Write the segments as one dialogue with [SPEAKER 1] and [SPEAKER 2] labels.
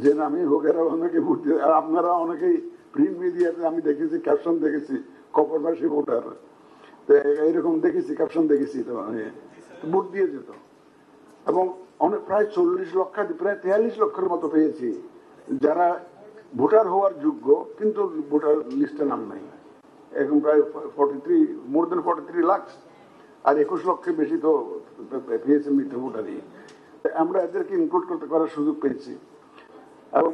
[SPEAKER 1] যে নামে হোক এরা অনেকে ভোট দিয়ে, আর আপনারা অনেকেই প্রিন্ট মিডিয়াতে আমি দেখেছি, ক্যাপশন দেখেছি, কপরবাসী ভোটার, এইরকম দেখেছি, ক্যাপশন দেখেছি, তো ভোট দিয়ে যেত। এবং অনেক প্রায় 40 লক্ষ, প্রায় 43 লক্ষের মতো পেয়েছি যারা ভোটার হওয়ার যোগ্য কিন্তু ভোটার লিস্টে নাম নাই। এখন প্রায় 43, মোর দেন 43 লাখ, আর 21 লক্ষের বেশি তো পেয়েছে মৃত ভোটারই। আমরা এদেরকে ইনক্লুড করতে করার সুযোগ পেয়েছি। এবং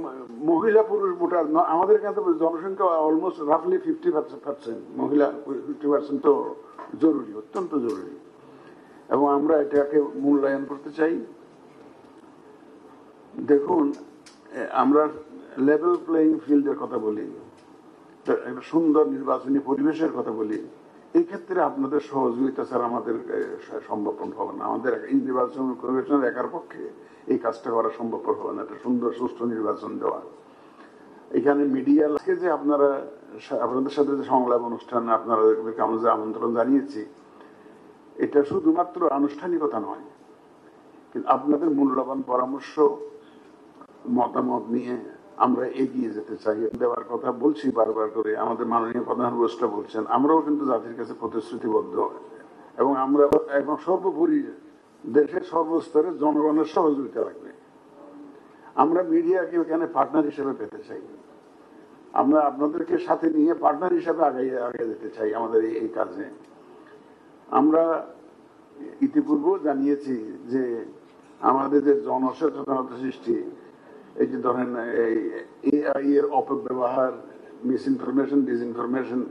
[SPEAKER 1] মহিলা পুরুষ ভোটার আমাদের এখানে জনসংখ্যা অলমোস্ট রাফলি 50%, মহিলা 50% তো জরুরি, অত্যন্ত জরুরি, এবং আমরা এটাকে মূল্যায়ন করতে চাই। দেখুন, আমরা লেভেল প্লেইং ফিল্ডের কথা বলি, একটা সুন্দর নির্বাচনী পরিবেশের কথা বলি, এই ক্ষেত্রে আপনাদের সহযোগিতা ছাড়া আমাদের সম্ভব হবে না। আমাদের এই নির্বাচন কমিশনের একার পক্ষে এই কাজটা করা সম্ভব হবে না, একটা সুন্দর সুষ্ঠু নির্বাচন দেওয়া। এখানে মিডিয়াকে যে আপনাদের সাথে যে সংলাপ অনুষ্ঠান আপনাদেরকে আমরা যে আমন্ত্রণ জানিয়েছি, এটা শুধুমাত্র আনুষ্ঠানিকতা নয়, কিন্তু আপনাদের মূল্যবান পরামর্শ, মতামত নিয়ে আমরা এগিয়ে যেতে চাই। দেওয়ার কথা বলছি বারবার করে, আমাদের মাননীয় প্রধান উপদেষ্টা বলছেন, আমরাও কিন্তু জাতির কাছে প্রতিশ্রুতিবদ্ধ, এবং আমরা এখন সর্বোপরি দেশের সর্বস্তরে জনগণের সহযোগিতা লাগবে। আমরা মিডিয়াকে এখানে পার্টনার হিসেবে পেতে চাই, আমরা আপনাদেরকে সাথে নিয়ে পার্টনার হিসেবে আগে যেতে চাই আমাদের এই কাজে। আমরা ইতিপূর্বেও জানিয়েছি যে আমাদের যে জনসচেতনতা সৃষ্টি, এই যে ধরেন এআই এর অপব্যবহার, মিস ইনফরমেশন, ডিসইনফরমেশন,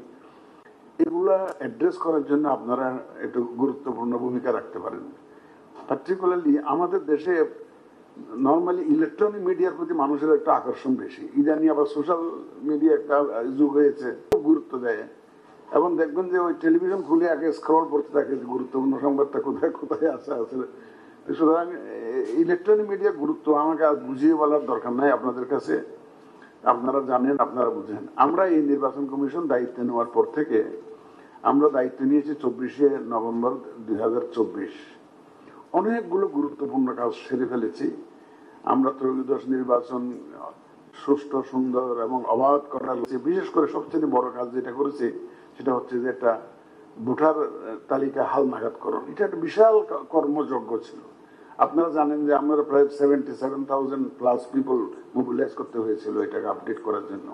[SPEAKER 1] এগুলা অ্যাড্রেস করার জন্য আপনারা একটু গুরুত্বপূর্ণ ভূমিকা রাখতে পারেন। পার্টিকুলারলি আমাদের দেশে নর্মালি ইলেকট্রনিক মিডিয়ার প্রতি মানুষের একটা আকর্ষণ বেশি, ইদানি আবার সোশ্যাল মিডিয়া একটা যুগ হয়েছে, খুব গুরুত্ব দেয়। এবং দেখবেন যে ওই টেলিভিশন খুলে আগে স্ক্রল করতে থাকে যে গুরুত্বপূর্ণ সংবাদটা কোথায় কোথায় আছে আসলে। সুতরাং ইলেকট্রনিক মিডিয়ার গুরুত্ব আমাকে আর বুঝিয়ে বলার দরকার নাই আপনাদের কাছে, আপনারা জানেন, আপনারা বুঝেন। আমরা এই নির্বাচন কমিশন দায়িত্ব নেওয়ার পর থেকে আমরা দায়িত্ব নিয়েছি 24শে নভেম্বর 2024। অনেকগুলো গুরুত্বপূর্ণ কাজ সেরে ফেলেছি। আমরা ত্রয়োদশ নির্বাচন সুষ্ঠু, সুন্দর এবং অবাধ করার, বিশেষ করে সবচেয়ে বড় কাজ যেটা করেছি সেটা হচ্ছে যে একটা ভোটার তালিকা হালনাগাদকরণ। এটা একটা বিশাল কর্মযজ্ঞ ছিল। আপনারা জানেন যে আমরা প্রায় 77,000 প্লাস পিপল মোবিলাইজ করতে হয়েছিল এটাকে আপডেট করার জন্য।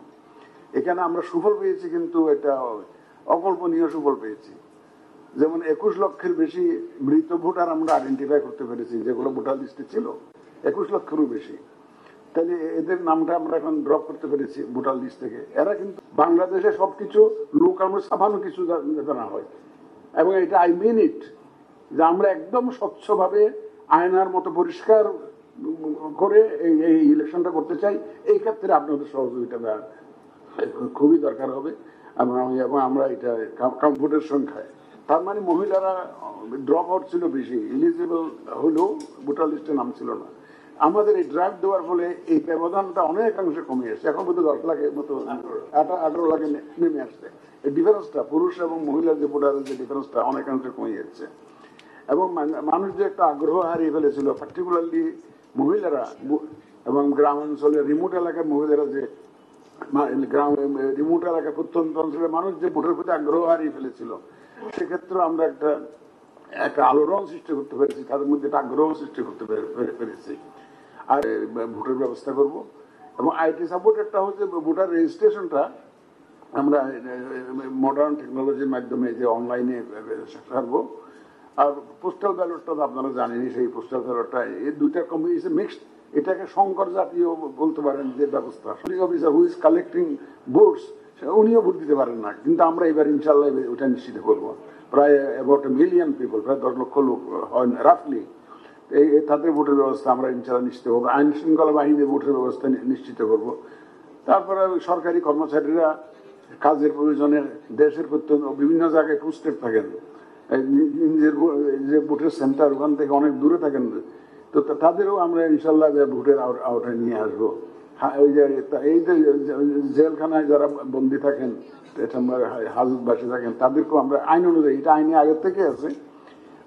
[SPEAKER 1] এখানে আমরা সুফল পেয়েছি, কিন্তু এটা অকল্পনীয় সুফল পেয়েছি। যেমন 21 লক্ষের বেশি মৃত ভোটার আমরা আইডেন্টিফাই করতে পেরেছি, যেগুলো ভোটার লিস্টে ছিল 21 লক্ষেরও বেশি। তাহলে এদের নামটা আমরা এখন ড্রপ করতে পেরেছি ভোটার লিস্ট থেকে। এরা কিন্তু বাংলাদেশে সবকিছু লোক আমরা ছাপানো কিছু যাতে না হয়, এবং এটা আই মিন ইট, যে আমরা একদম স্বচ্ছভাবে আয়নার মতো পরিষ্কার করে এই ইলেকশনটা করতে চাই। এই ক্ষেত্রে আপনাদের সহযোগিতা খুবই দরকার হবে। এবং আমরা এটা ভোটের সংখ্যায়, তার মানে মহিলারা ড্রপ আউট ছিল বেশি, এলিজিবল হলেও ভোটার লিস্টে নাম ছিল না। আমাদের এই ড্রাফট দেওয়ার ফলে এই ব্যবধানটা অনেকাংশে কমে এসছে, এখন বোধহয় 10 লাখের মতো, 18 লাখে নেমে আসছে। এই ডিফারেন্সটা, পুরুষ এবং মহিলার যে ভোটারের যে ডিফারেন্সটা অনেকাংশে কমে যাচ্ছে। এবং মানুষ যে একটা আগ্রহ হারিয়ে ফেলেছিল, পার্টিকুলারলি মহিলারা, এবং গ্রামাঞ্চলের রিমোট এলাকার মহিলারা, যে রিমোট এলাকার প্রত্যন্ত অঞ্চলের মানুষ যে ভোটের প্রতি আগ্রহ হারিয়ে ফেলেছিল, সেক্ষেত্রে আমরা একটা আলোড়ন সৃষ্টি করতে পেরেছি, তাদের মধ্যে একটা আগ্রহ সৃষ্টি করতে পেরেছি। আর ভোটের ব্যবস্থা করব, এবং আইটি সাপোর্টেরটা হচ্ছে ভোটার রেজিস্ট্রেশনটা আমরা মডার্ন টেকনোলজির মাধ্যমে যে অনলাইনে ছাড়বো। আর পোস্টাল ব্যালটটা তো আপনারা জানেনই, সেই পোস্টাল ব্যালটটা এই দুইটা কম্বিনেশন মিক্সড, এটাকে সংকর জাতীয় বলতে পারেন যে ব্যবস্থা। Officer who is collecting votes, উনিও ভোট দিতে পারেন না, কিন্তু আমরা এবার ইনশাল্লাহ ওটা নিশ্চিত করবো। প্রায় অ্যাবাউট 1 মিলিয়ন পিপল, প্রায় 10 লক্ষ লোক হয় রাফলি, তাদের ভোটের ব্যবস্থা আমরা ইনশাল্লাহ নিশ্চিত করবো। আইন শৃঙ্খলা বাহিনীর ভোটের ব্যবস্থা নিশ্চিত করবো। তারপরে সরকারি কর্মচারীরা কাজের প্রয়োজনে দেশের বিভিন্ন জায়গায় পোস্টেড থাকেন, নিজের যে ভোটের সেন্টার ওখান থেকে অনেক দূরে থাকেন, তো তাদেরও আমরা ইনশাল্লাহ ভোটের আওতায় নিয়ে আসবো। ওই যে এই যে জেলখানায় যারা বন্দী থাকেন, হাজতবাসী থাকেন, তাদেরকেও আমরা আইন অনুযায়ী, এটা আইনে আগের থেকে আছে,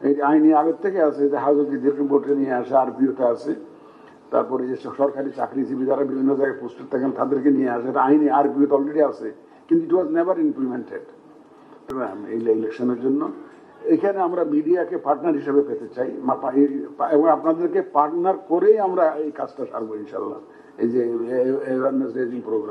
[SPEAKER 1] এই আইনে আগের থেকে আছে যে হাজতদের ভোটে নিয়ে আসে, আরপিওতে আছে। তারপরে যে সরকারি চাকরিজীবী যারা বিভিন্ন জায়গায় পোস্টেড থাকেন তাদেরকে নিয়ে আসে, এটা আইনে আরবিতে অলরেডি আছে, কিন্তু ইট ওয়াজ নেভার ইমপ্লিমেন্টেড। এই ইলেকশনের জন্য এখানে আমরা মিডিয়াকে পার্টনার হিসেবে পেতে চাই এবং আপনাদেরকে পার্টনার করেই আমরা এই কাজটা সারবো ইনশাল্লাহ। এই যে অ্যাওয়ারনেস রেজিং প্রোগ্রাম।